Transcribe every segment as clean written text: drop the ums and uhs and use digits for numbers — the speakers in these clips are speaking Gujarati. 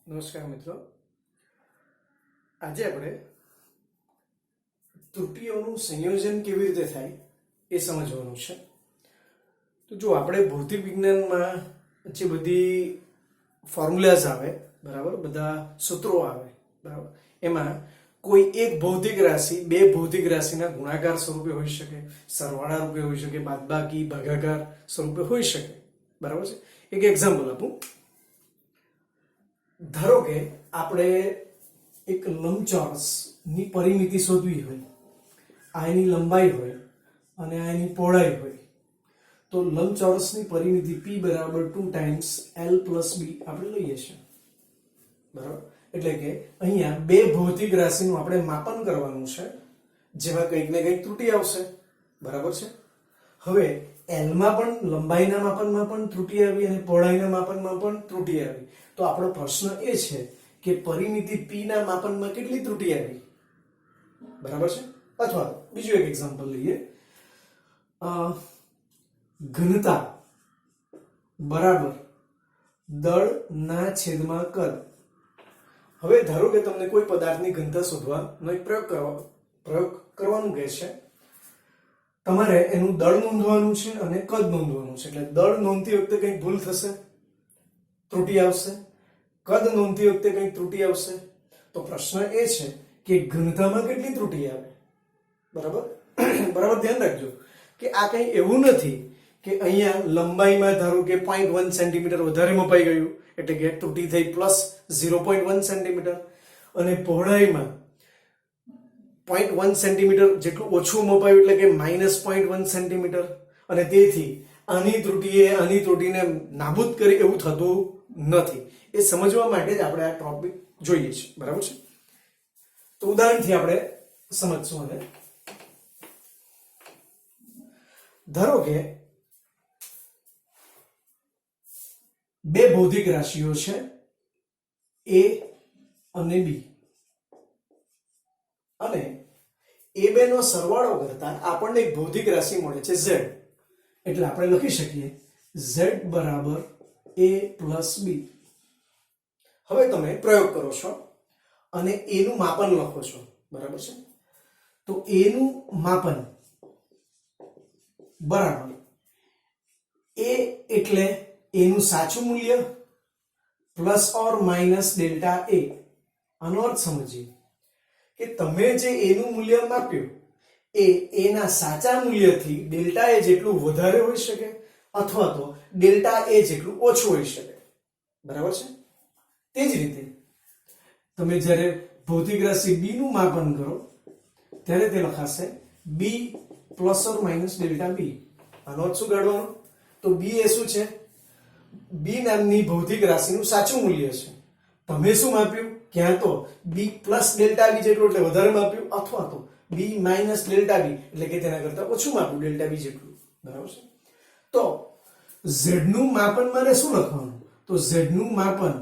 નમસ્કાર મિત્રો, આજે આપણે ત્રુટીઓનું સંયોજન કેવી રીતે થાય એ સમજવાનું છે. તો જો આપણે ભૌતિક વિજ્ઞાનમાં જે બધી ફોર્મ્યુલાઝ આવે, બરાબર, બધા સૂત્રો આવે, બરાબર, એમાં કોઈ એક ભૌતિક રાશિ બે ભૌતિક રાશિના ગુણાકાર સ્વરૂપે હોઈ શકે, સરવાળા રૂપે હોઈ શકે, બાદબાકી ભાગાકાર સ્વરૂપે હોઈ શકે, બરાબર છે. એક એક્ઝામ્પલ આપું. ધારો કે આપણે એક લંબચોરસની પરિમિતિ શોધવી હોય, આ એની લંબાઈ હોય અને આ એની પહોળાઈ હોય, તો લંબચોરસની પરિમિતિ p બરાબર 2 ટાઈમ્સ l પ્લસ b આપણે લઈએ છીએ, બરાબર. એટલે કે અહીંયા બે ભૌતિક રાશિનું આપણે માપન કરવાનું છે, જેમાં કંઈક ને કંઈક ત્રુટી આવશે, બરાબર છે. હવે l માં પણ લંબાઈના માપનમાં પણ ત્રુટી આવી અને પહોળાઈના માપનમાં પણ ત્રુટી આવી. તો આપણો પ્રશ્ન એ છે કે પરિમિતિ p ના માપનમાં કેટલી ત્રુટી આવી, બરાબર છે. અથવા બીજું એક એક્ઝામ્પલ લઈએ. ઘનતા બરાબર દળના છેદમાં કદ. હવે ધારો કે તમને કોઈ પદાર્થની ઘનતા શોધવાનો એક પ્રયોગ કરવાનું કહે છે. તમારે એનું દળ નોંધવાનું છે અને કદ નોંધવાનું છે. એટલે દળ નોંધતી વખતે કંઈક ભૂલ થશે, ત્રુટી આવશે. કદ નોંધતી વખતે કંઈક ત્રુટી આવશે. તો પ્રશ્ન એ છે કે ઘનતામાં કેટલી ત્રુટી આવે, બરાબર. બરાબર ધ્યાન રાખજો કે આ કંઈ એવું નથી કે અહીંયા લંબાઈમાં ધારો કે 0.1 સેન્ટીમીટર વધારે મપાઈ ગયું એટલે કે ત્રુટી થઈ પ્લસ 0.1 સેન્ટીમીટર, અને પહોળાઈમાં 0.1 સેન્ટીમીટર જેટલું ઓછું મપાયું એટલે કે -0.1 સેન્ટીમીટર, અને તેથી આની ત્રુટીએ આની ત્રુટીને નાબૂદ કરી એવું થતું નથી. એ સમજવા માટે જ આપણે આ ટોપિક જોઈએ છીએ, બરાબર છે. તો ઉદાહરણથી આપણે સમજશું. અને ધારો કે બે ભૌતિક રાશિઓ છે a અને b, અને એ બે નો સરવાળો કરતા આપણને એક ભૌતિક રાશિ મળે છે z. એટલે આપણે લખી શકીએ z બરાબર a પ્લસ b. હવે તમે પ્રયોગ કરો છો અને a નું માપન લખો છો, બરાબર છે. તો a નું માપન બરાબર a એટલે a નું સાચું મૂલ્ય plus or minus delta a. આનો અર્થ સમજીએ કે તમે જે a નું મૂલ્ય માપ્યું એ a ના સાચા મૂલ્યથી ડેલ્ટા a જેટલું વધારે હોઈ શકે અથવા તો ડેલ્ટા a જેટલું ઓછું હોઈ શકે, બરાબર છે. તે જ રીતે તમે જ્યારે ભૌતિક રાશિ b નું માપન કરો ત્યારે તે લખાશે b plus or minus delta b. આનો અર્થ શું કાઢવાનો? તો b એ શું છે? b નામની ભૌતિક રાશિનું સાચું મૂલ્ય છે. તમે શું માપ્યું? ક્યાં તો b પ્લસ ડેલ્ટા b જેટલું એટલે વધારે માપ્યું, અથવા તો b માઇનસ ડેલ્ટા b એટલે કે તેના કરતા ઓછું માપ્યું, ડેલ્ટા b જેટલું, બરાબર છે. તો z નું માપન મારે શું લખવાનું? તો z નું માપન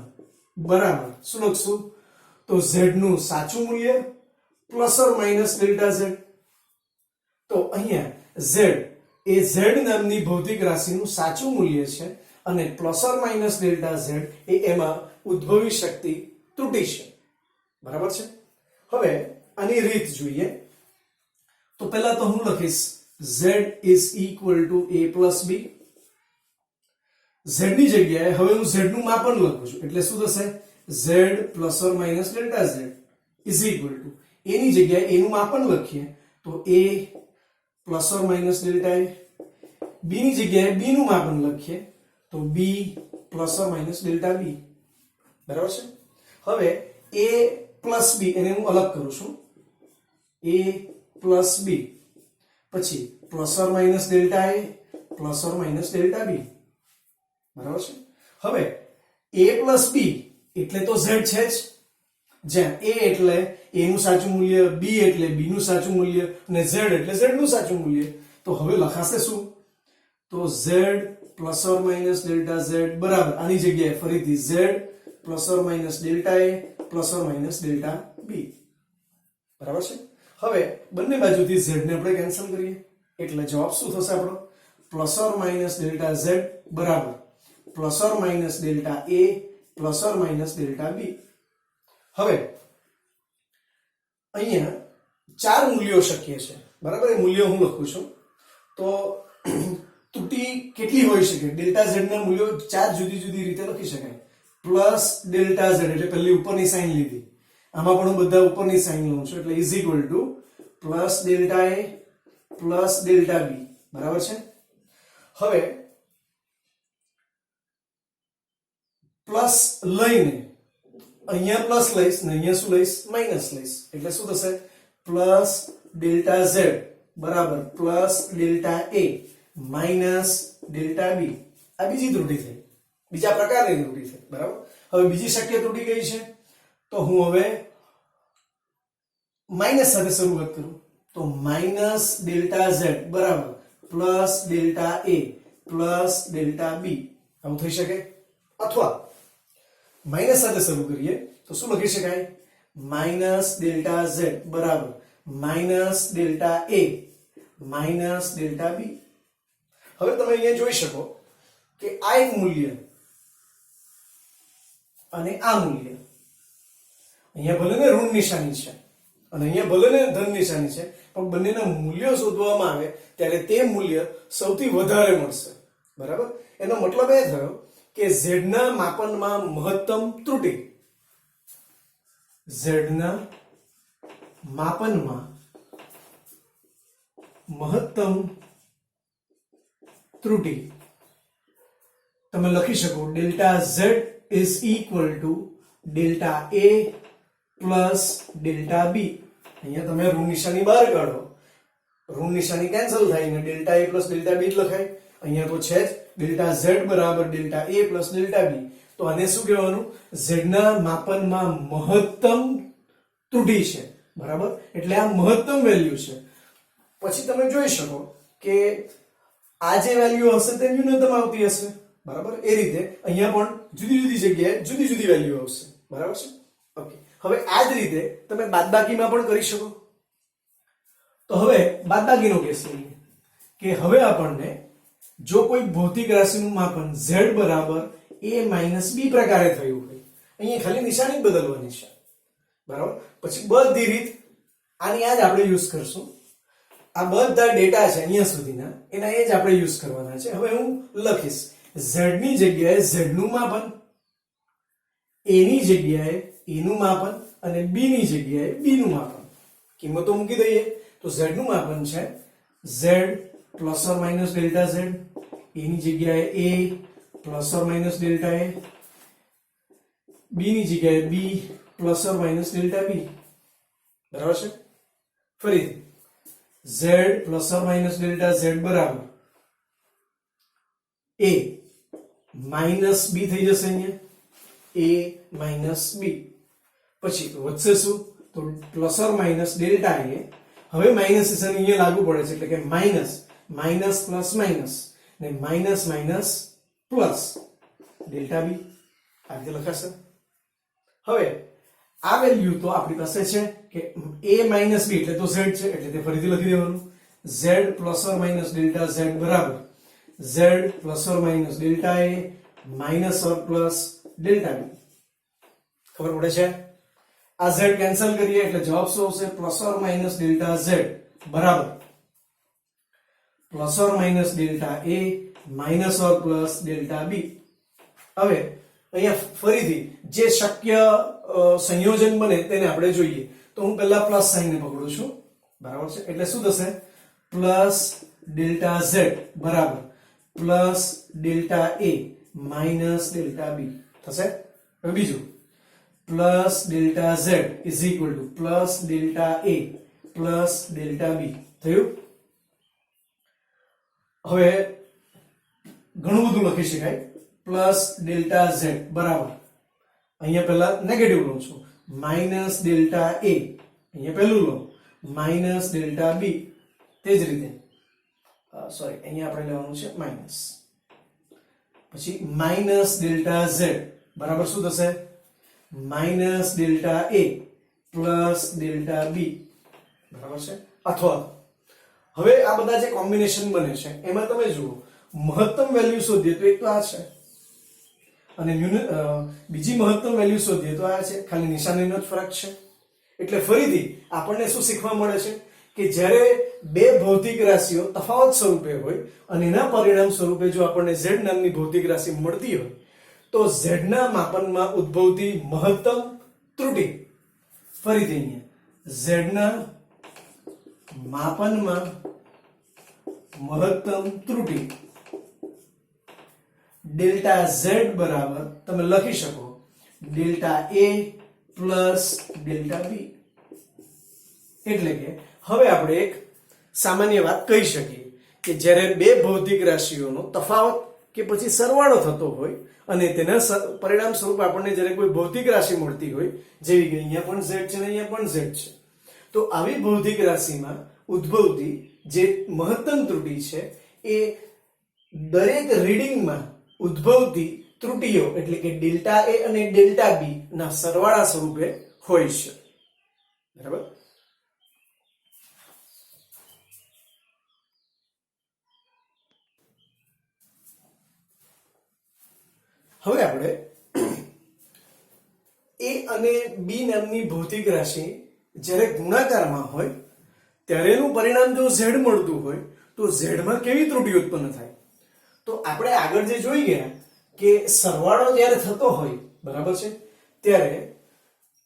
બરાબર શું લખશું? તો z નું સાચું મૂલ્ય plus or minus delta z. તો અહીંયા z એ z નામની ભૌતિક રાશિનું સાચું મૂલ્ય છે અને plus or minus delta z એ એમાં ઉદ્ભવી શકતી ત્રુટી છે, બરાબર છે. હવે આની રીત જોઈએ. તો પહેલા તો હું લખીશ z is equal to a plus b. z ની જગ્યાએ હવે હું z નું માપન લખું છું એટલે શું થશે? z plus or minus delta z is equal to a ની જગ્યાએ a નું માપન લખીએ તો a plus or minus delta a. b ની જગ્યાએ b નું માપન લખીએ તો b plus or minus delta b, બરાબર છે. હવે a પ્લસ b એને હું અલગ કરું છું, a પ્લસ b, પછી plus or minus delta a plus or minus delta b, બરાબર છે. હવે a પ્લસ b એટલે તો z છે જ, જ્યાં a એટલે a નું સાચું મૂલ્ય, b એટલે b નું સાચું મૂલ્ય અને z એટલે z નું સાચું મૂલ્ય. તો હવે લખાશે શું? તો z plus or minus delta z બરાબર આની જગ્યાએ ફરીથી z plus or minus delta a plus or minus delta b, બરાબર છે. હવે બંને બાજુથી z ને આપણે કેન્સલ કરીએ એટલે જવાબ શું થશે આપણો? Plus or minus delta z બરાબર plus or minus delta a plus or minus delta B. હવે અહીંયા ચાર મૂલ્યો શક્ય છે, બરાબર? એ મૂલ્યો હું લખું છું. તો ત્રુટિ કેટલી હોઈ શકે? ડેલ્ટા ઝેડ ના મૂલ્યો ચાર જુદી જુદી રીતે લખી શકાય. પ્લસ ડેલ્ટા ઝેડ એટલે પહેલી ઉપરની સાઈન લીધી, આમાં પણ હું બધા ઉપરની સાઈન લઉં છું, એટલે is equal to plus delta A plus delta B, બરાબર છે? હવે પ્લસ લઈને અહીંયા પ્લસ લઈશ ને અહીંયા શું લઈશ? માઇનસ લઈશ. એટલે શું થશે? પ્લસ ડેલ્ટા ઝેડ બરાબર પ્લસ ડેલ્ટા એ માઇનસ ડેલ્ટા બી. આ બીજી ત્રુટિ થઈ, બીજા પ્રકારની ત્રુટિ થઈ, બરાબર? હવે બીજી શક્ય ત્રુટિ કઈ છે? તો હું હવે માઇનસ સાથે શરૂઆત કરું, તો માઇનસ ડેલ્ટા ઝેડ બરાબર plus delta A plus delta બી. આવું થઈ શકે. અથવા માઇનસ સાથે શરૂ કરીએ તો શું લખી શકાય? માઇનસ ડેલ્ટા ઝેડ બરાબર માઇનસ ડેલ્ટા એ માઇનસ ડેલ્ટા બી. હવે તમે અહીંયા જોઈ શકો કે આ એક મૂલ્ય અને આ મૂલ્ય, અહીંયા ભલે ને ઋણ નિશાની છે અને અહીંયા ભલે ને ધન નિશાની છે, પણ બંનેના મૂલ્યો શોધવામાં આવે ત્યારે તે મૂલ્ય સૌથી વધારે મળશે, બરાબર? એનો મતલબ એ થયો કે z ના માપનમાં મહત્તમ ત્રુટિ, z ના માપનમાં મહત્તમ ત્રુટિ તમે લખી શકો delta z is equal to delta a plus delta b. અહીંયા તમે ઋણ નિશાની બહાર કાઢો, ઋણ નિશાની કેન્સલ થાય ને delta a plus delta b જ લખાય. અહીંયા તો છે જ ડેલ્ટા z બરાબર delta a plus delta b. તો આને શું કહેવાનું? z ના માપનમાં મહત્તમ ત્રુટિ છે, બરાબર? એટલે આ મહત્તમ વેલ્યુ છે. પછી તમે જોઈ શકો કે આ જે વેલ્યુ હશે તે ન્યૂનતમ આવતી હશે, બરાબર? એ રીતે અહીંયા પણ જુદી જુદી જગ્યાએ જુદી જુદી વેલ્યુ આવશે, બરાબર છે? ઓકે. હવે આ જ રીતે તમે બાદબાકીમાં પણ કરી શકો. તો હવે બાદબાકીનો કેસ લઈએ કે હવે આપણને જો કોઈ ભૌતિક રાશિનું માપન z બરાબર a માઇનસ b પ્રકારે થયું હોય, અહીંયા ખાલી નિશાની જ બદલવાની છે, બરાબર? પછી બધી રીત આની આ જ આપણે યુઝ કરશું. આ બધા ડેટા છે અહીંયા સુધીના, એના એ જ આપણે યુઝ કરવાના છે. હવે હું લખીશ z ની જગ્યાએ z નું માપન, a ની જગ્યાએ a નું માપન અને b ની જગ્યાએ b નું માપન. કિંમતો મૂકી દઈએ તો z નું માપન છે z plus or minus delta z, a ની જગ્યાએ a plus or minus delta a, b ની જગ્યાએ b plus or minus delta b, બરાબર છે? ફરીથી z plus or minus delta z બરાબર a માઇનસ b થઈ જશે, અહીંયા a માઇનસ b. પછી વધશે શું? તો plus or minus delta a. હવે માઇનસ નિશાની અહીંયા લાગુ પડે છે, એટલે કે માઇનસ માઇનસ પ્લસ માઇનસ ને minus minus plus delta B. આ રીતે લખાશે. હવે આ વેલ્યુ તો આપણી પાસે છે કે a માઇનસ b એટલે તો z છે, એટલે તે ફરીથી લખી દેવાનું z plus or minus delta z બરાબર z plus or minus delta a minus or plus delta b. ખબર પડે છે? આ z કેન્સલ કરીએ એટલે જવાબ શું આવશે? Plus or minus delta z બરાબર plus or minus delta a minus or plus delta b. હવે અહીંયા ફરીથી જે શક્ય સંયોજન બને તેને આપણે જોઈએ. તો હું પહેલા પ્લસ સાઇન ને પકડું છું, બરાબર છે? એટલે શું થશે? પ્લસ ડેલ્ટા z બરાબર plus delta a minus delta b થશે. હવે બીજું plus delta z is equal to plus delta a plus delta b થયું. હવે ઘણું બધું લખી શકાય. પ્લસ ડેલ્ટા z બરાબર અહીંયા પહેલા નેગેટિવ લઉં છું, માઇનસ ડેલ્ટા a અહીંયા પહેલું લો, માઇનસ ડેલ્ટા b. તે જ રીતે સોરી અહીંયા આપણે લેવાનું છે માઇનસ, પછી માઇનસ ડેલ્ટા z બરાબર શું થશે? Minus delta a plus delta b, બરાબર છે? અથવા હવે આ બધા જે કોમ્બિનેશન બને છે એમાં તમે જુઓ મહત્તમ વેલ્યુ શોધીએ તો એક તો આ છે, અને બીજી મહત્તમ વેલ્યુ શોધીએ તો આ છે, ખાલી નિશાનીનો જ ફરક છે. એટલે ફરીથી આપણને શું શીખવા મળે છે કે જ્યારે બે ભૌતિક રાશિઓ તફાવત સ્વરૂપે હોય અને એના પરિણામ સ્વરૂપે જો આપણને z નામની ભૌતિક રાશિ મળતી હોય તો z ના માપનમાં ઉદ્ભવતી મહત્તમ ત્રુટિ, ફરીથી અહીંયા z ના માપનમાં મહત્તમ ત્રુટિ ડેલ્ટા z બરાબર તમે લખી શકો delta a plus delta b. એટલે કે હવે આપણે એક સામાન્ય વાત કહી શકીએ કે જ્યારે બે ભૌતિક રાશિઓનો તફાવત કે પછી સરવાળો થતો હોય અને તેના પરિણામ સ્વરૂપ આપણને જ્યારે કોઈ ભૌતિક રાશિ મળતી હોય, જેવી કે અહીંયા પણ z છે ને અહીંયા પણ z છે, તો આવી ભૌતિક રાશિમાં ઉદ્ભવતી જે મહત્તમ ત્રુટિ છે એ દરેક રીડિંગમાં ઉદ્ભવતી ત્રુટિઓ એટલે કે ડેલ્ટા a અને ડેલ્ટા b ના સરવાળા સ્વરૂપે હોય છે. બરાબર? હવે આપણે a અને b નામની ભૌતિક રાશિ જ્યારે ગુણાકારમાં હોય ત્યારે એનું પરિણામ જો z મળતું હોય તો z માં કેવી ત્રુટિ ઉત્પન્ન થાય? તો આપણે આગળ જે જોઈ ગયા કે સરવાળો જ્યારે થતો હોય, બરાબર છે, ત્યારે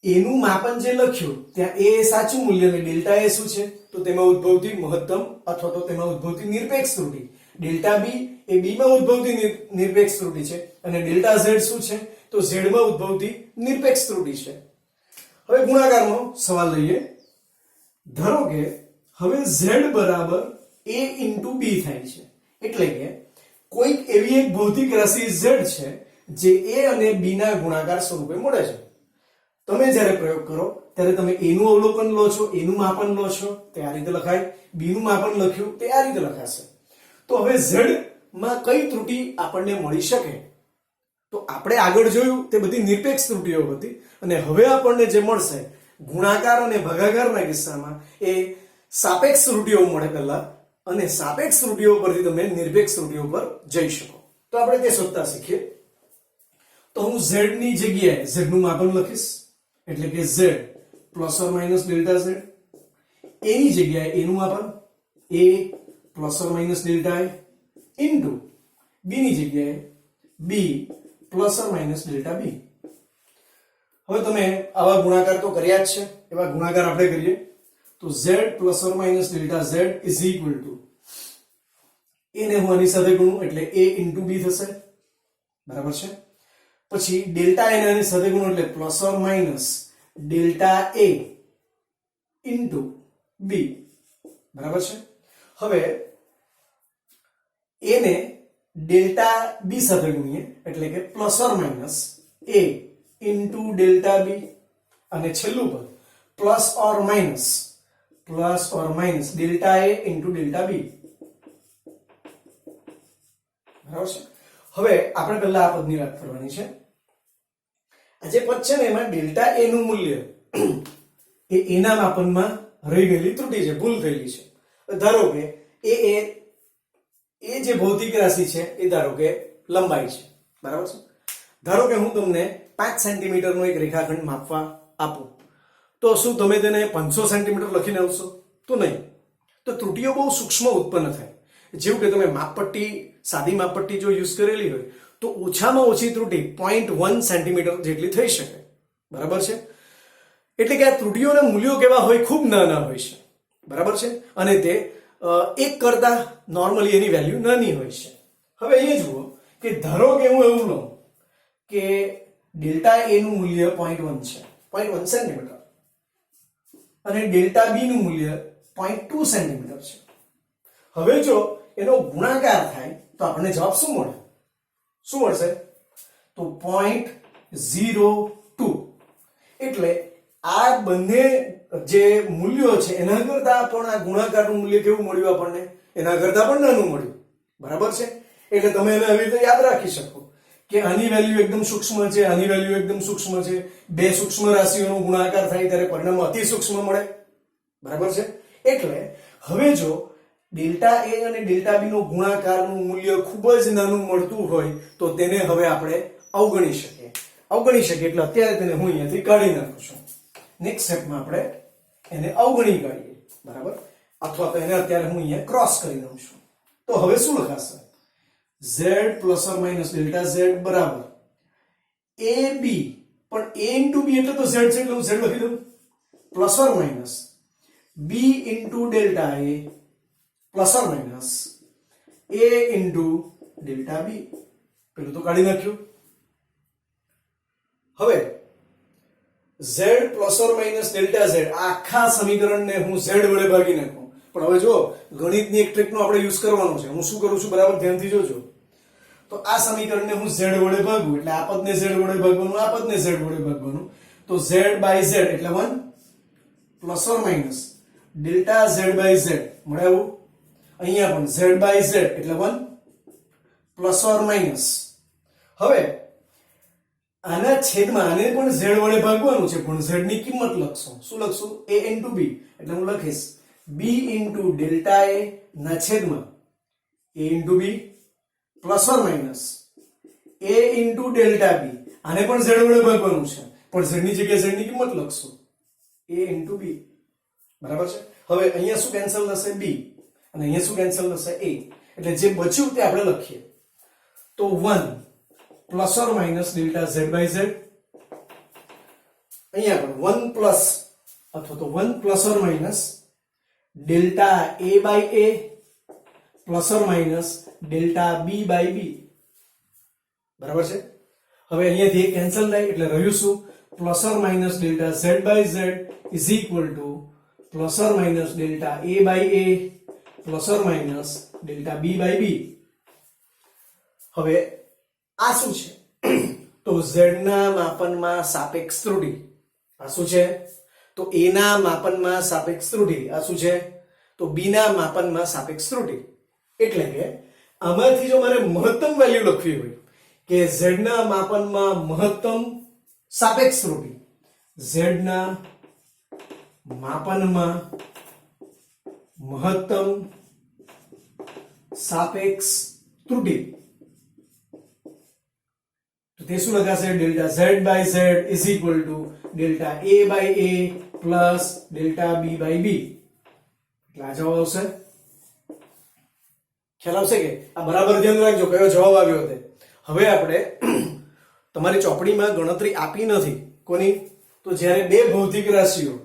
એનું માપન જે લખ્યું ત્યાં a એ સાચું મૂલ્ય અને ડેલ્ટા a શું છે તો તેમાં ઉદ્ભવતી મહત્તમ અથવા તો તેમાં ઉદ્ભવતી નિરપેક્ષ ત્રુટિ, ડેલ્ટા b એ b માં ઉદ્ભવતી નિરપેક્ષ ત્રુટિ છે અને ડેલ્ટા z શું છે તો z માં ઉદ્ભવતી નિરપેક્ષ ત્રુટિ છે. હવે ગુણાકારનો સવાલ લઈએ. ધારો કે હવે z બરાબર a into b થાય છે, એટલે કે કોઈક એવી એક ભૌતિક રાશિ z છે જે a અને b ના ગુણાકાર સ્વરૂપે મળે છે. તમે જ્યારે પ્રયોગ કરો ત્યારે તમે a નું અવલોકન લો છો, a નું માપન લો છો, તે આ રીતે લખાય, b નું માપન લખ્યું તે આ રીતે લખાશે. તો હવે z માં કઈ ત્રુટિ આપણને મળી શકે? તો આપણે આગળ જોયું તે બધી નિરપેક્ષ ત્રુટિઓ હતી અને હવે આપણને જે મળશે ગુણાકાર અને ભાગાકારના કિસ્સામાં એ સાપેક્ષ ત્રુટિઓ મળે પહેલા, અને સાપેક્ષ ત્રુટિઓ પરથી તમે નિરપેક્ષ ત્રુટિઓ પર જઈ શકો. તો આપણે તે શોધતા શીખીએ. તો હું z ની જગ્યાએ z નું માપન લખીશ, એટલે કે z plus or minus delta z. a ની જગ્યાએ a નું માપન a plus or minus delta a into b ની જગ્યાએ b plus or minus delta b. હવે તમે આવા ગુણાકાર તો કર્યા જ છે, એવા ગુણાકાર આપણે કરીએ તો z plus or minus delta z is equal to a ને હું આની સાથે ગુણું એટલે a ઇન્ટુ b થશે. બરાબર છે? પછી ડેલ્ટા a ને આની સાથે ગુણું એટલે plus or minus delta a into b. બરાબર છે? હવે a ને ડેલ્ટા b સાથે ગુણીએ એટલે કે plus or minus a into delta b, અને છેલ્લું પદ plus or minus delta a into delta b. બરાબર છે? હવે આપણે પહેલા આ પદની વાત કરવાની છે. આ જે પદ છે ને એમાં ડેલ્ટા a નું મૂલ્ય એ એના માપનમાં રહી ગયેલી ત્રુટિ છે, ભૂલ થયેલી છે. ધારો કે એ જે ભૌતિક રાશિ છે એ ધારો કે લંબાઈ છે. બરાબર છે? ધારો કે હું તમને 5 સેન્ટીમીટર નો એક રેખાખંડ માપવા આપું તો શું તમે તેને 500 સેન્ટીમીટર લખીને આવશો? તો નહીં. તો ત્રુટિઓ બહુ સૂક્ષ્મ ઉત્પન્ન થાય. જેવું કે તમે માપપટ્ટી, સાદી માપપટ્ટી જો યુઝ કરેલી હોય તો ઓછામાં ઓછી ત્રુટિ 0.1 સેન્ટીમીટર જેટલી થઈ શકે. બરાબર છે? એટલે કે આ ત્રુટિઓના મૂલ્યો કેવા હોય? ખૂબ નાના હોય છે. બરાબર છે? અને તે એક કરતા નોર્મલી એની વેલ્યુ નાની હોય છે. હવે અહીંયા જુઓ કે ધારો કે હું એવું લઉં કે ડેલ્ટા a નું મૂલ્ય 0.1 છે, 0.1 સેન્ટીમીટર, અને ડેલ્ટા b નું મૂલ્ય 0.2 સેન્ટીમીટર છે. હવે જો એનો ગુણાકાર થાય તો આપણને જવાબ શું મળે? શું મળશે? તો 0.02. એટલે આ બંને જે મૂલ્યો છે એના કરતા પણ આ ગુણાકારનું મૂલ્ય કેવું મળ્યું આપણને? એના કરતા પણ નાનું મળ્યું. બરાબર છે? એટલે તમે એને આવી રીતે યાદ રાખી શકો કે આની વેલ્યુ એકદમ સૂક્ષ્મ છે, આની વેલ્યુ એકદમ સૂક્ષ્મ છે. બે સૂક્ષ્મ રાશિઓનો ગુણાકાર થાય ત્યારે પરિણામ અતિ સૂક્ષ્મ મળે. બરાબર છે? એટલે હવે જો ડેલ્ટા a અને ડેલ્ટા b નો ગુણાકારનું મૂલ્ય ખૂબ જ નાનું મળતું હોય તો તેને હવે આપણે અવગણી શકીએ એટલે અત્યારે તેને હું અહીંયાથી કાઢી નાખું છું. નેક્સ્ટ સ્ટેપમાં આપણે એને અવગણી કાઢીએ, બરાબર, અથવા તો એને અત્યારે હું અહીંયા ક્રોસ કરી દઉં છું. તો હવે શું લખાશે? z ± ડેલ્ટા z બરાબર ab, પણ a into b એટલે તો z છે એટલે હું z લખી દઉં, plus or minus b into delta a plus or minus a into delta b. પેલું તો કાઢી નાખ્યું. હવે z plus or minus delta z આખા સમીકરણને હું z વડે ભાગી નાખું. પણ હવે જો ગણિતની એક ટ્રીકનો આપણે યુઝ કરવાનો છે. હું શું કરું છું બરાબર ધ્યાનથી જોજો. તો આ સમીકરણને હું z વડે ભાગું એટલે આ પદને z વડે ભાગવાનું, આ પદને z વડે ભાગવાનું. તો z by z એટલે 1 plus or minus delta z by z મળે આવું. અહીંયા પણ z by z એટલે 1 પ્લસ ઓર માઇનસ. હવે આના છેદમાં આને પણ z વડે ભાગવાનું છે, પણ z ની કિંમત લખશું. શું લખશું? a into b એટલે હું લખીશ b into ડેલ્ટા a ના છેદમાં a into b plus or minus a into delta b. આને પણ z વડે ભાગવાનું છે, પણ z ની જગ્યાએ z ની કિંમત લખશું a into b. બરાબર છે. હવે અહીંયા શું કેન્સલ થશે? b, અને અહીંયા શું કેન્સલ થશે? a. એટલે જે બચ્યું તે આપણે લખીએ. તો 1 plus or minus delta z by z. અહીંયા પણ 1 પ્લસ અથવા તો 1 plus or minus delta a by a plus or minus delta b by b. બરાબર છે. હવે અહીંયાથી કેન્સલ થાય એટલે રહ્યું શું? Plus or minus delta z by z is equal to plus or minus delta a by a plus or minus delta b by b. હવે આ શું છે? તો z ના માપનમાં સાપેક્ષ ત્રુટિ. આ શું છે? તો a ના માપનમાં સાપેક્ષ ત્રુટિ. આ શું છે? તો b ના માપનમાં સાપેક્ષ ત્રુટિ. એટલે કે આમાંથી જો મારે મહત્તમ વેલ્યુ લખવી હોય કે z ના માપનમાં મહત્તમ સાપેક્ષ ત્રુટિ, z ના માપનમાં મહત્તમ સાપેક્ષ ત્રુટિ, તો તે શું લખાશે? Delta z by z is equal to delta a by a plus delta b by b. એટલે આ જવાબ આવશે. ખ્યાલ આવશે કે? આ બરાબર ધ્યાન રાખજો કયો જવાબ આવ્યો તે. હવે આપણે તમારી ચોપડીમાં ગણતરી આપી નથી. કોની? તો જ્યારે બે ભૌતિક રાશિઓ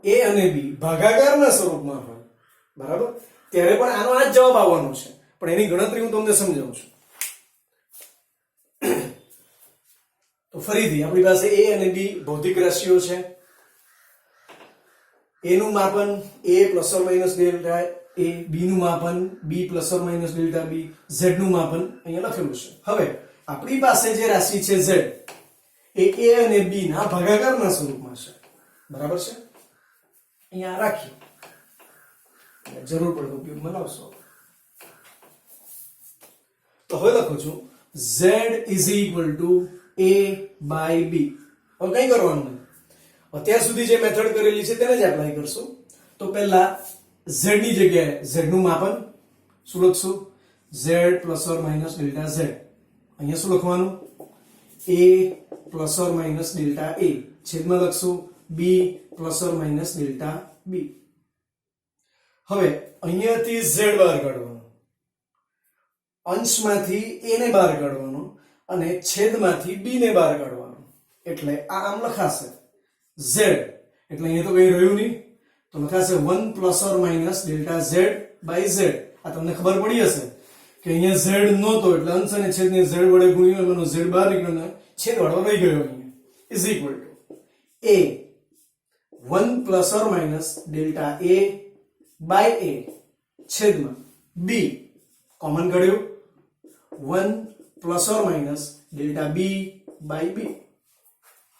a અને b ભાગાકારના સ્વરૂપમાં હોય, બરાબર, ત્યારે પણ આનો આ જ જવાબ આવવાનો છે. પણ એની ગણતરી હું તમને સમજાવું છું. તો ફરીથી આપણી પાસે a અને b ભૌતિક રાશિઓ છે. a નું માપન a plus or minus delta a, b નું માપન b plus or minus delta b, z નું માપન અહીંયા લખેલું છે. હવે આપણી પાસે જે રાશિ છે z એ a અને b ના ભાગાકારના સ્વરૂપમાં છે. બરાબર છે. અહીંયા રાખીએ, જરૂર પડે તો ઉપયોગમાં લાવશો. તો હવે લખું છું z is equal to a by b. હવે કઈ કરવાનું નહીં. અત્યાર સુધી જે મેથડ કરેલી છે તેને જ એપ્લાય કરશું. તો પહેલા z ની જગ્યાએ z નું માપન શું લખશું? z plus or minus delta z. અહીંયા શું લખવાનું? a plus or minus delta a છેદમાં લખશું b plus or minus delta b. હવે અહીંયાથી z બહાર કાઢવાનો, અંશમાંથી a ને બહાર કાઢવાનો અને છેદમાંથી b ને બહાર કાઢવાનો. એટલે આ આમ લખાશે z, એટલે અહીંયા તો કઈ રહ્યું નહીં, તો લખાશે 1 plus or minus delta z by z. આ તમને ખબર પડી હશે કે અહીંયા z નહોતો એટલે અંશ અને છેદને z વડે ગુણ્યો, એનો z બહાર નીકળ્યો, છેદ વાળો રહી ગયો અહીંયા, is equal to a 1 plus or minus delta a by a છેદમાં b કોમન કાઢ્યું 1 plus or minus delta b by b.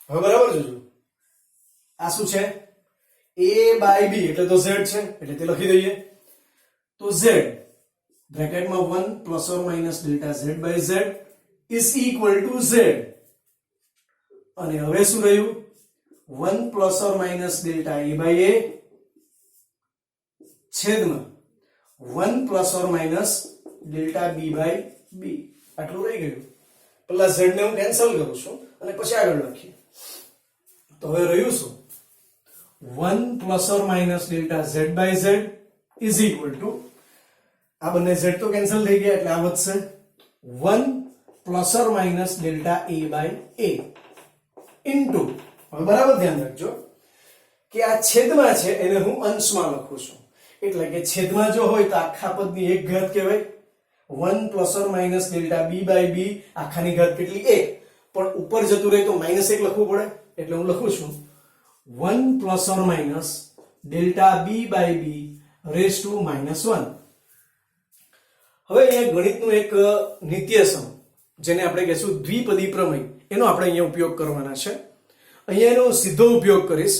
હવે બરાબર જોજો આ શું છે? a બાય b એટલે તો z છે એટલે તે લખી દઈએ. તો z બ્રેકેટમાં 1 plus or minus delta z by z is equal to z. અને હવે શું રહ્યું? 1 plus or minus delta a by a છેદમાં 1 plus or minus delta b by b. આટલું રહી ગયું. પેલા z ને હું કેન્સલ કરું છું અને પછી આગળ લખીએ. તો હવે રહ્યું શું? 1 plus or minus delta z by z is equal to, આ બંને z તો કેન્સલ થઈ ગયા એટલે આ વધશે 1 plus or minus delta a by a into, હવે બરાબર ધ્યાન રાખજો કે આ છેદમાં છે એને હું અંશમાં લખું છું, એટલે કે છેદમાં જો હોય તો આખા પદની એક ઘાત કહેવાય. 1 plus or minus delta b by b આખાની ઘાત કેટલી? 1. પણ ઉપર જતું રહે તો -1 લખવું પડે, એટલે હું લખું છું 1 plus or minus delta b by b raise to -1. હવે અહીંયા ગણિતનું એક નિત્યસમ, જેને આપણે કહીશું દ્વિપદી પ્રમેય, એનો આપણે અહીંયા ઉપયોગ કરવાના છે. અહીંયા એનો સીધો ઉપયોગ કરીશ,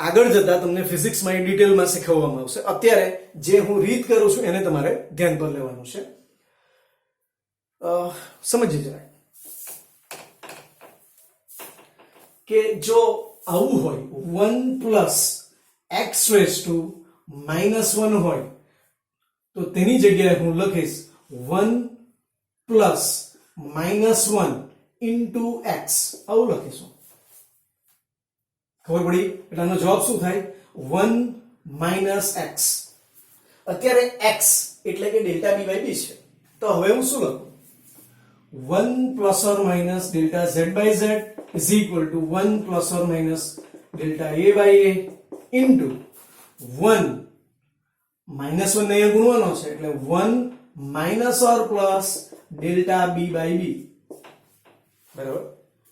આગળ જતા તમને ફિઝિક્સમાં એ ડિટેલમાં શીખવવામાં આવશે. અત્યારે જે હું રીત કરું છું એને તમારે ધ્યાન પર લેવાનું છે. સમજી જરા કે જો આવું હોય 1 પ્લસ x રેઝ ટુ -1 હોય તો તેની જગ્યાએ હું લખીશ 1 પ્લસ -1 ઇન્ટુ x, આવું લખીશું. ખબર પડી? એટલે આનો જવાબ શું થાય? 1 માઇનસ x. અત્યારે x એટલે કે ડેલ્ટા b બાય b છે, તો હવે હું શું લખું? 1 plus or minus delta z by z is equal to 1 plus or minus delta a by a into 1 -1 ને અહીંયા ગુણવાનો છે એટલે 1 minus or plus delta b by b. બરાબર?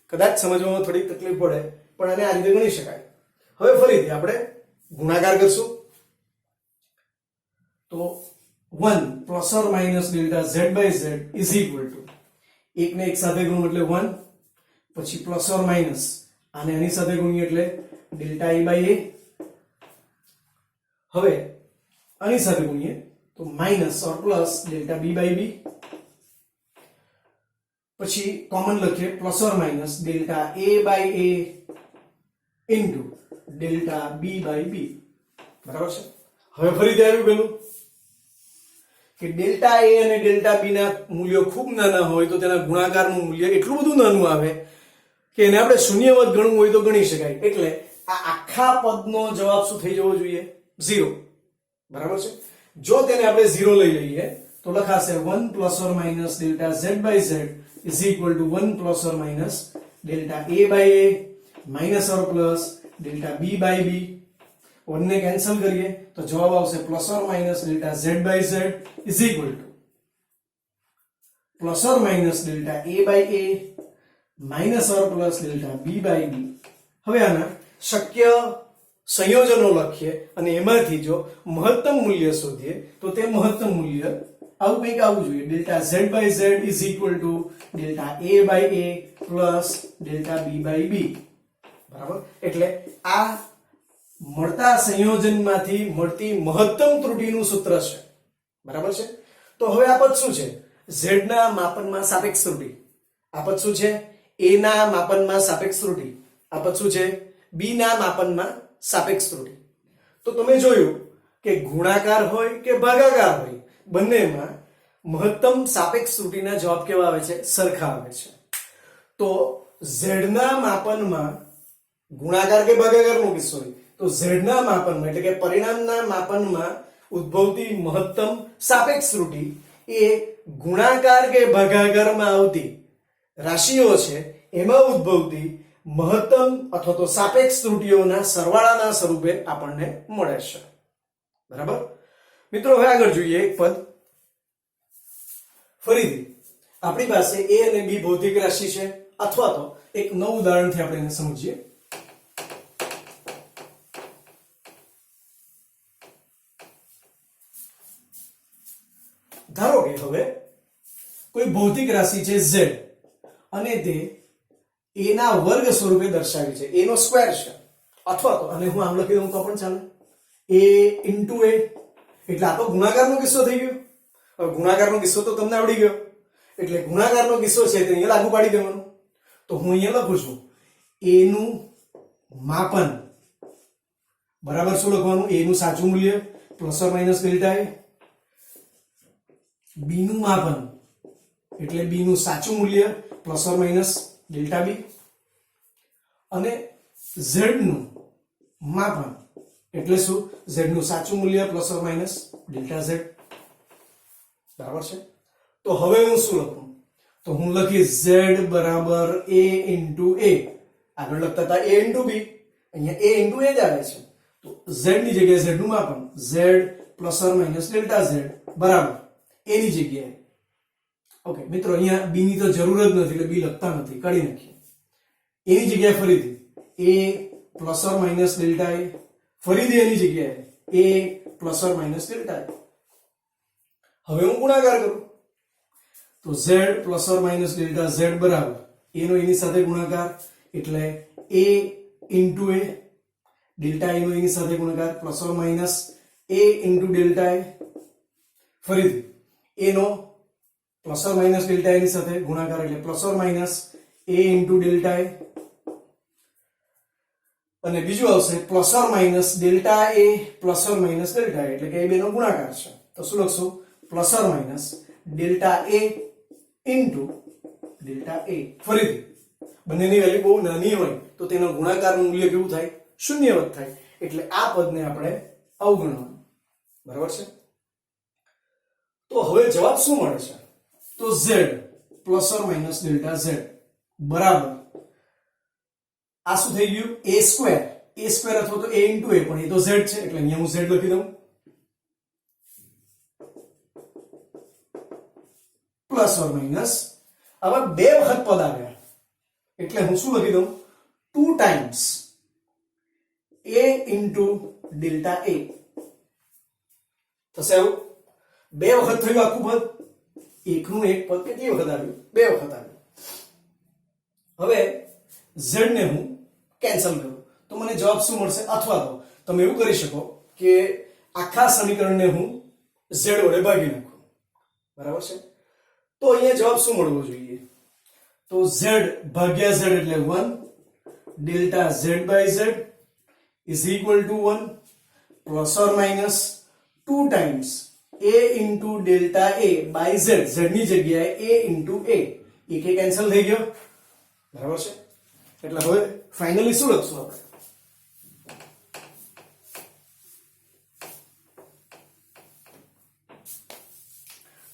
કદાચ સમજવામાં થોડી તકલીફ પડે પણ આને આ રીતે ગણી શકાય. હવે ફરીથી આપણે ગુણાકાર કરશું તો 1 plus or minus delta z by z is equal to, એક ને એક સાથે ગુણો એટલે 1, પછી પ્લસ ઓર માઇનસ આને આની સાથે ગુણીએ એટલે ડેલ્ટા a બાય a. હવે આની સાથે ગુણીએ તો minus or plus delta b by b, પછી કોમન લખીએ plus or minus delta a by a into delta b by b. બરાબર છે? હવે ફરીથી આવ્યું પેલું કે ડેલ્ટા a અને ડેલ્ટા b ના મૂલ્યો ખૂબ નાના હોય તો તેના ગુણાકારનું મૂલ્ય એટલું બધું નાનું આવે કે એને આપણે શૂન્યવત ગણવું હોય તો ગણી શકાય. એટલે આ આખા પદનો જવાબ શું થઈ જવો જોઈએ? 0. બરાબર છે? જો તેને આપણે 0 લઈ લઈએ તો લખાશે 1 plus or minus delta z by z is equal to 1 plus or minus delta a by a minus or plus delta b by b. 1 ને કેન્સલ કરીએ તો જવાબ આવશે plus or minus delta z by z is equal to plus or minus delta a by a minus or plus delta b by b. હવે આના શક્ય સંયોજનો લખીએ અને એમાંથી જો મહત્તમ મૂલ્ય શોધીએ તો તે મહત્તમ મૂલ્ય આવું કંઈક આવવું જોઈએ. Delta z by z is equal to delta a by a plus delta b by b. બરાબર? એટલે આ મળતા સંયોજનમાંથી મળતી મહત્તમ ત્રુટીનું સૂત્ર છે. બરાબર છે? તો હવે આ પદ શું છે? z ના માપનમાં સાપેક્ષ ત્રુટી. આ પદ શું છે? a ના માપનમાં સાપેક્ષ ત્રુટી. આ પદ શું છે? b ના માપનમાં સાપેક્ષ ત્રુટી. તો તમે જોયું કે ગુણાકાર હોય કે ભાગાકાર હોય બંનેમાં મહત્તમ સાપેક્ષ ત્રુટીના જવાબ કેવા આવે છે? સરખા આવે છે. તો z ના માપનમાં ગુણાકાર કે ભાગાકારનો કિસ્સો હોય તો z ના માપનમાં એટલે કે પરિણામના માપનમાં ઉદ્ભવતી મહત્તમ સાપેક્ષ ત્રુટી એ ગુણાકાર કે ભાગાકારમાં આવતી રાશિઓ છે એમાં ઉદ્ભવતી મહત્તમ અથવા તો સાપેક્ષ ત્રુટીઓના સરવાળાના સ્વરૂપે આપણને મળે છે. બરાબર? મિત્રો હવે આગળ જોઈએ એક પદ. ફરીથી આપણી પાસે a અને b ભૌતિક રાશિ છે અથવા તો એક નવું ઉદાહરણથી આપણે એને સમજીએ. ધારો કે હવે કોઈ ભૌતિક રાશિ છે z અને તે a ના વર્ગ સ્વરૂપે દર્શાવી છે, a નો સ્ક્વેર છે, અથવા તો અને હું આમ લખી દઉં તો પણ ચાલે a into a, એટલે આ તો ગુણાકારનો કિસ્સો થઈ ગયો. હવે ગુણાકારનો કિસ્સો તો તમને આવડી ગયો એટલે ગુણાકારનો કિસ્સો છે તે અહીંયા લાગુ પાડી દેવાનો. તો હું અહીંયા લખું છું a નું માપન બરાબર શું લખવાનું? a નું સાચું મૂલ્ય plus or minus delta a, b નું માપન એટલે b નું સાચું મૂલ્ય plus or minus delta B અને z નું માપન એટલે શું z નું સાચું મૂલ્ય plus or minus delta z બરાબર છે તો હવે હું શું લખું તો હું લખીશ z બરાબર a into a આગળ લખતા હતા a into b અહીંયા a into a જ આવે છે તો z ની જગ્યાએ z નું માપન z plus or minus delta z બરાબર a ની જગ્યાએ ઓકે મિત્રો અહીંયા b ની તો જરૂર જ નથી એટલે b લખતા નથી કાઢી નાખીએ a ની જગ્યાએ ફરીથી a plus or minus delta a ફરીથી a ની જગ્યાએ a plus or minus delta a હવે હું ગુણાકાર કરું તો z plus or minus delta z બરાબર a નો એની સાથે ગુણાકાર એટલે a into a delta a નો એની સાથે ગુણાકાર plus or minus a into delta a ફરીથી a નો plus or minus delta a ની સાથે ગુણાકાર એટલે plus or minus a into delta a અને બીજું આવશે plus or minus delta a plus or minus delta a એટલે કે એ બેનો ગુણાકાર છે તો શું લખશું plus or minus delta a into delta a ફરીથી બંનેની વેલ્યુ બહુ નાની હોય તો તેનો ગુણાકારનું મૂલ્ય કેવું થાય શૂન્યવત થાય એટલે આ પદને આપણે અવગણવાનું બરાબર છે તો હવે જવાબ શું મળે છે તો z plus or minus delta z બરાબર આ શું થઈ ગયું a સ્ક્વેર અથવા તો a into a પણ એ તો z છે એટલે અહીંયા હું z લખી દઉં પ્લસ ઓર માઇનસ હવે બે વખત પદ આવ્યા એટલે હું શું લખી દઉં 2 times a into delta a થશે આવું બે વખત થયું આખું પદ એકનું એક પદ કેટલી વખત આવ્યું બે વખત આવ્યું હવે z ને હું કેન્સલ કરું તો મને જવાબ શું મળશે અથવા તો તમે એવું કરી શકો કે આખા સમીકરણને હું z વડે ભાગી નાખું બરાબર છે તો અહીંયા જવાબ શું મળવો જોઈએ તો z ભાગ્યા z એટલે 1 delta z by z is equal to 1 plus or minus 2 times a into delta a by z z ની જગ્યાએ a into a એક કેન્સલ થઈ ગયો બરાબર છે એટલે હવે ફાઇનલી શું લખશું આપણે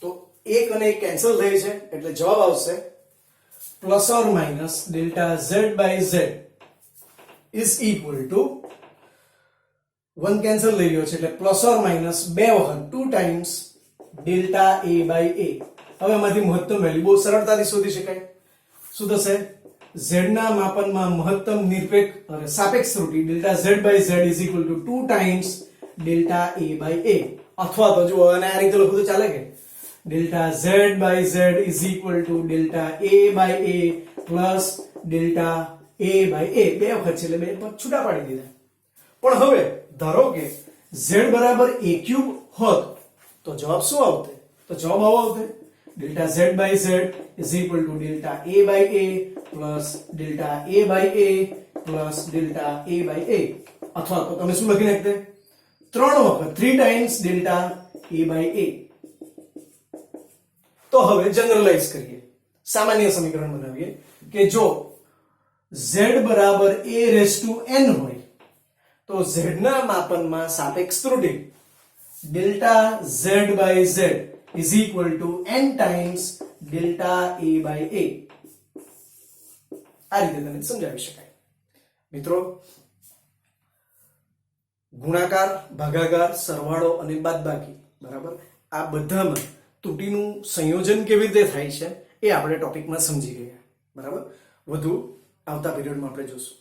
તો એક અને એક કેન્સલ થઈ છે એટલે જવાબ આવશે plus or minus delta z by z is equal to 1 cancel થઈ ગયો છે એટલે પ્લસ ઓર માઇનસ બે વખત 2 times delta a by a હવે આમાંથી મહત્તમ વેલ્યુ બહુ સરળતાથી શોધી શકાય શું થશે z ના માપનમાં મહત્તમ નિરપેક્ષ સાપેક્ષ ત્રુટિ delta z by z is equal to 2 times delta a by a અથવા તો જો અને આ રીતે લખું તો ચાલે કે delta z by z is equal to delta a by a plus delta a by a બે વખત છે એટલે બે પદ છૂટા પાડી દીધા પણ હવે ધારો કે z બરાબર a ક્યુબ હોત તો જવાબ શું આવતે તો જવાબ આવો આવતે delta z by z is equal to delta a by a plus delta a by a plus delta a by a અથવા તો તમે શું લખી નાખતે ત્રણ વખત 3 times delta a by a તો હવે જનરલાઈઝ કરીએ સામાન્ય સમીકરણ બનાવીએ કે જો z બરાબર a raised to n હોય તો z ના માપનમાં સાપેક્ષ ત્રુટિ delta z by z is equal to n times delta a by a આ રીતે તમને સમજાવી શકાય મિત્રો ગુણાકાર ભાગાકાર સરવાળો અને બાદબાકી બરાબર આ બધામાં ત્રુટિનું સંયોજન કેવી રીતે થાય છે એ આપણે ટોપિકમાં સમજી ગયા બરાબર વધુ આવતા પીરિયડમાં આપણે જોશું